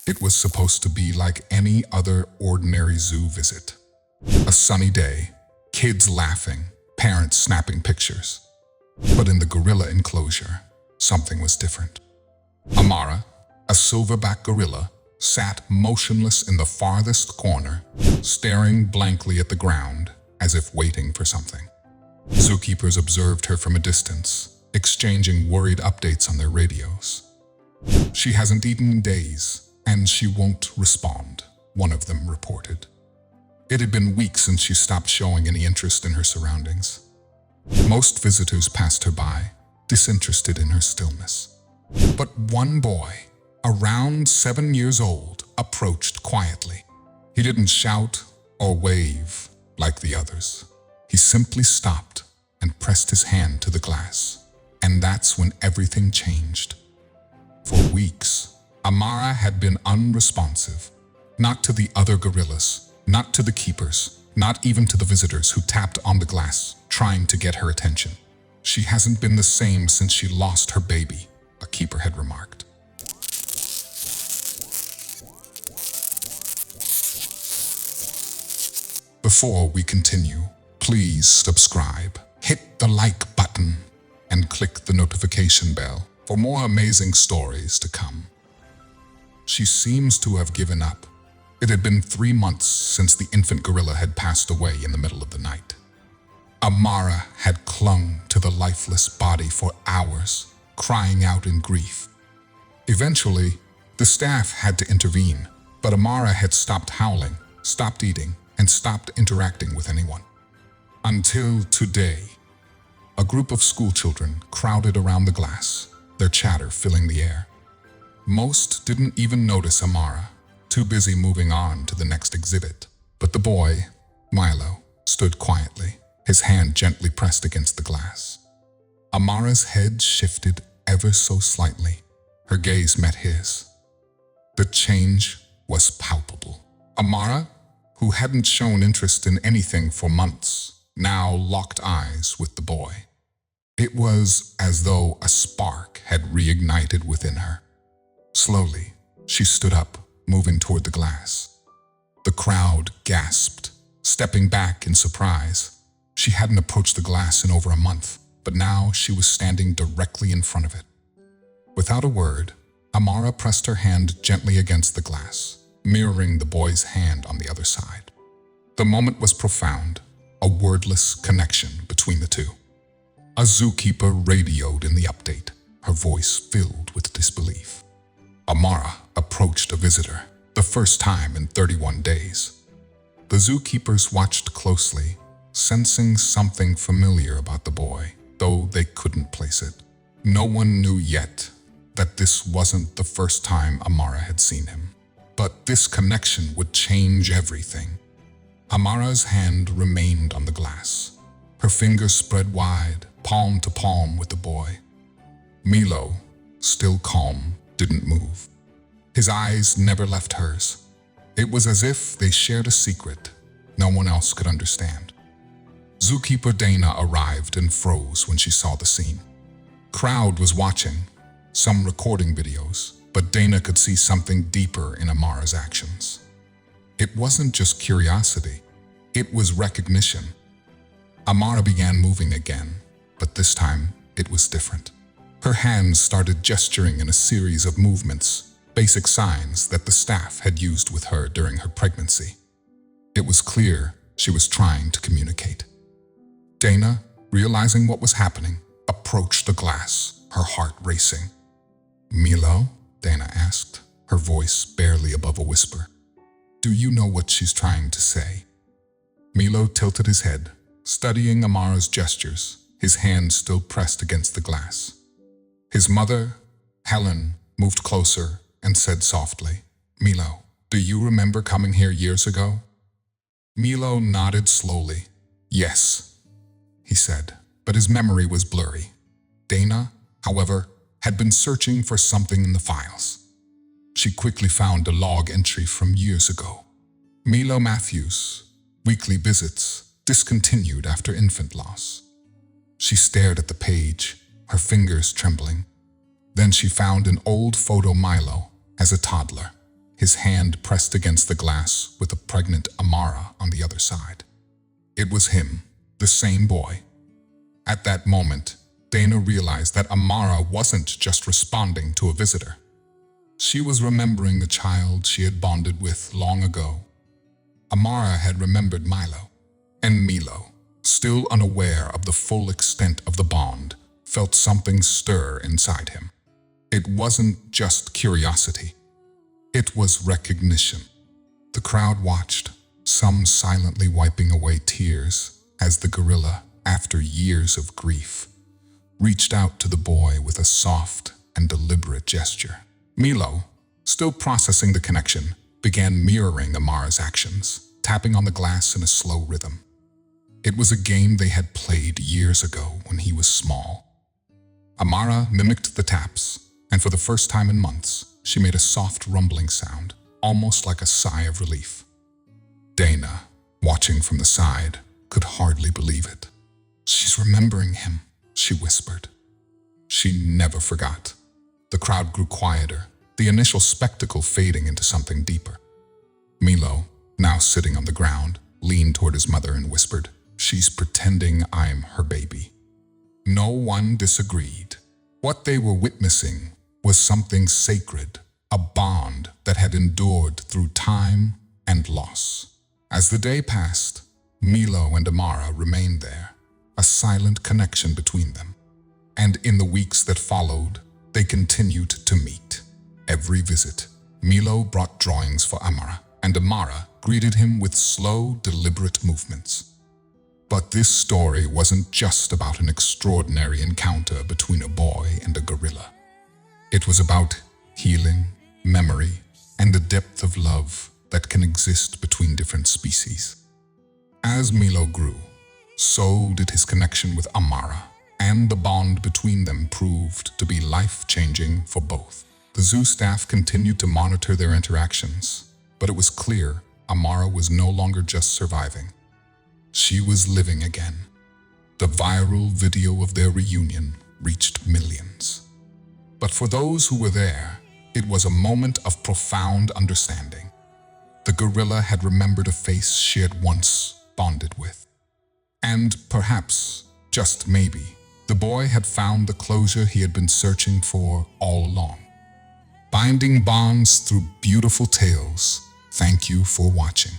It was supposed to be like any other ordinary zoo visit. A sunny day, kids laughing, parents snapping pictures. But in the gorilla enclosure, something was different. Amara, a silverback gorilla, sat motionless in the farthest corner, staring blankly at the ground as if waiting for something. Zookeepers observed her from a distance, exchanging worried updates on their radios. "She hasn't eaten in days, and she won't respond," one of them reported. It had been weeks since she stopped showing any interest in her surroundings. Most visitors passed her by, disinterested in her stillness. But one boy, around 7 years old, approached quietly. He didn't shout or wave like the others. He simply stopped and pressed his hand to the glass. And that's when everything changed. For weeks, Amara had been unresponsive. Not to the other gorillas, not to the keepers, not even to the visitors who tapped on the glass, trying to get her attention. "She hasn't been the same since she lost her baby," a keeper had remarked. Before we continue, please subscribe, hit the like button, and click the notification bell for more amazing stories to come. She seems to have given up. It had been 3 months since the infant gorilla had passed away in the middle of the night. Amara had clung to the lifeless body for hours, crying out in grief. Eventually, the staff had to intervene, but Amara had stopped howling, stopped eating, and stopped interacting with anyone. Until today, a group of schoolchildren crowded around the glass, their chatter filling the air. Most didn't even notice Amara, too busy moving on to the next exhibit. But the boy, Milo, stood quietly, his hand gently pressed against the glass. Amara's head shifted ever so slightly. Her gaze met his. The change was palpable. Amara, who hadn't shown interest in anything for months, now locked eyes with the boy. It was as though a spark had reignited within her. Slowly, she stood up, moving toward the glass. The crowd gasped, stepping back in surprise. She hadn't approached the glass in over a month, but now she was standing directly in front of it. Without a word, Amara pressed her hand gently against the glass, mirroring the boy's hand on the other side. The moment was profound, a wordless connection between the two. A zookeeper radioed in the update, her voice filled with disbelief. Amara approached a visitor, the first time in 31 days. The zookeepers watched closely, sensing something familiar about the boy, though they couldn't place it. No one knew yet that this wasn't the first time Amara had seen him. But this connection would change everything. Amara's hand remained on the glass, her fingers spread wide, palm to palm with the boy. Milo, still calm, didn't move. His eyes never left hers. It was as if they shared a secret no one else could understand. Zookeeper Dana arrived and froze when she saw the scene. Crowd was watching, some recording videos, but Dana could see something deeper in Amara's actions. It wasn't just curiosity, it was recognition. Amara began moving again, but this time it was different. Her hands started gesturing in a series of movements, basic signs that the staff had used with her during her pregnancy. It was clear she was trying to communicate. Dana, realizing what was happening, approached the glass, her heart racing. "Milo?" Dana asked, her voice barely above a whisper. "Do you know what she's trying to say?" Milo tilted his head, studying Amara's gestures, his hand still pressed against the glass. His mother, Helen, moved closer and said softly, "Milo, do you remember coming here years ago?" Milo nodded slowly. "Yes," he said, but his memory was blurry. Dana, however, had been searching for something in the files. She quickly found a log entry from years ago. Milo Matthews, weekly visits, discontinued after infant loss. She stared at the page, her fingers trembling. Then she found an old photo Milo as a toddler. his hand pressed against the glass with a pregnant Amara on the other side. It was him, the same boy. At that moment, Dana realized that Amara wasn't just responding to a visitor. She was remembering the child she had bonded with long ago. Amara had remembered Milo, and Milo, still unaware of the full extent of the bond, felt something stir inside him. It wasn't just curiosity. It was recognition. The crowd watched, some silently wiping away tears, as the gorilla, after years of grief, reached out to the boy with a soft and deliberate gesture. Milo, still processing the connection, began mirroring Amara's actions, tapping on the glass in a slow rhythm. It was a game they had played years ago when he was small. Amara mimicked the taps, and for the first time in months, she made a soft rumbling sound, almost like a sigh of relief. Dana, watching from the side, could hardly believe it. "She's remembering him," she whispered. She never forgot. The crowd grew quieter, the initial spectacle fading into something deeper. Milo, now sitting on the ground, leaned toward his mother and whispered, "She's pretending I'm her baby." No one disagreed. What they were witnessing was something sacred, a bond that had endured through time and loss. As the day passed, Milo and Amara remained there, a silent connection between them. And in the weeks that followed, they continued to meet. Every visit, Milo brought drawings for Amara, and Amara greeted him with slow, deliberate movements. But this story wasn't just about an extraordinary encounter between a boy and a gorilla. It was about healing, memory, and the depth of love that can exist between different species. As Milo grew, so did his connection with Amara, and the bond between them proved to be life-changing for both. The zoo staff continued to monitor their interactions, but it was clear Amara was no longer just surviving. She was living again. The viral video of their reunion reached millions. But for those who were there, it was a moment of profound understanding. The gorilla had remembered a face she had once bonded with. And perhaps, just maybe, the boy had found the closure he had been searching for all along. Binding bonds through beautiful tales. Thank you for watching.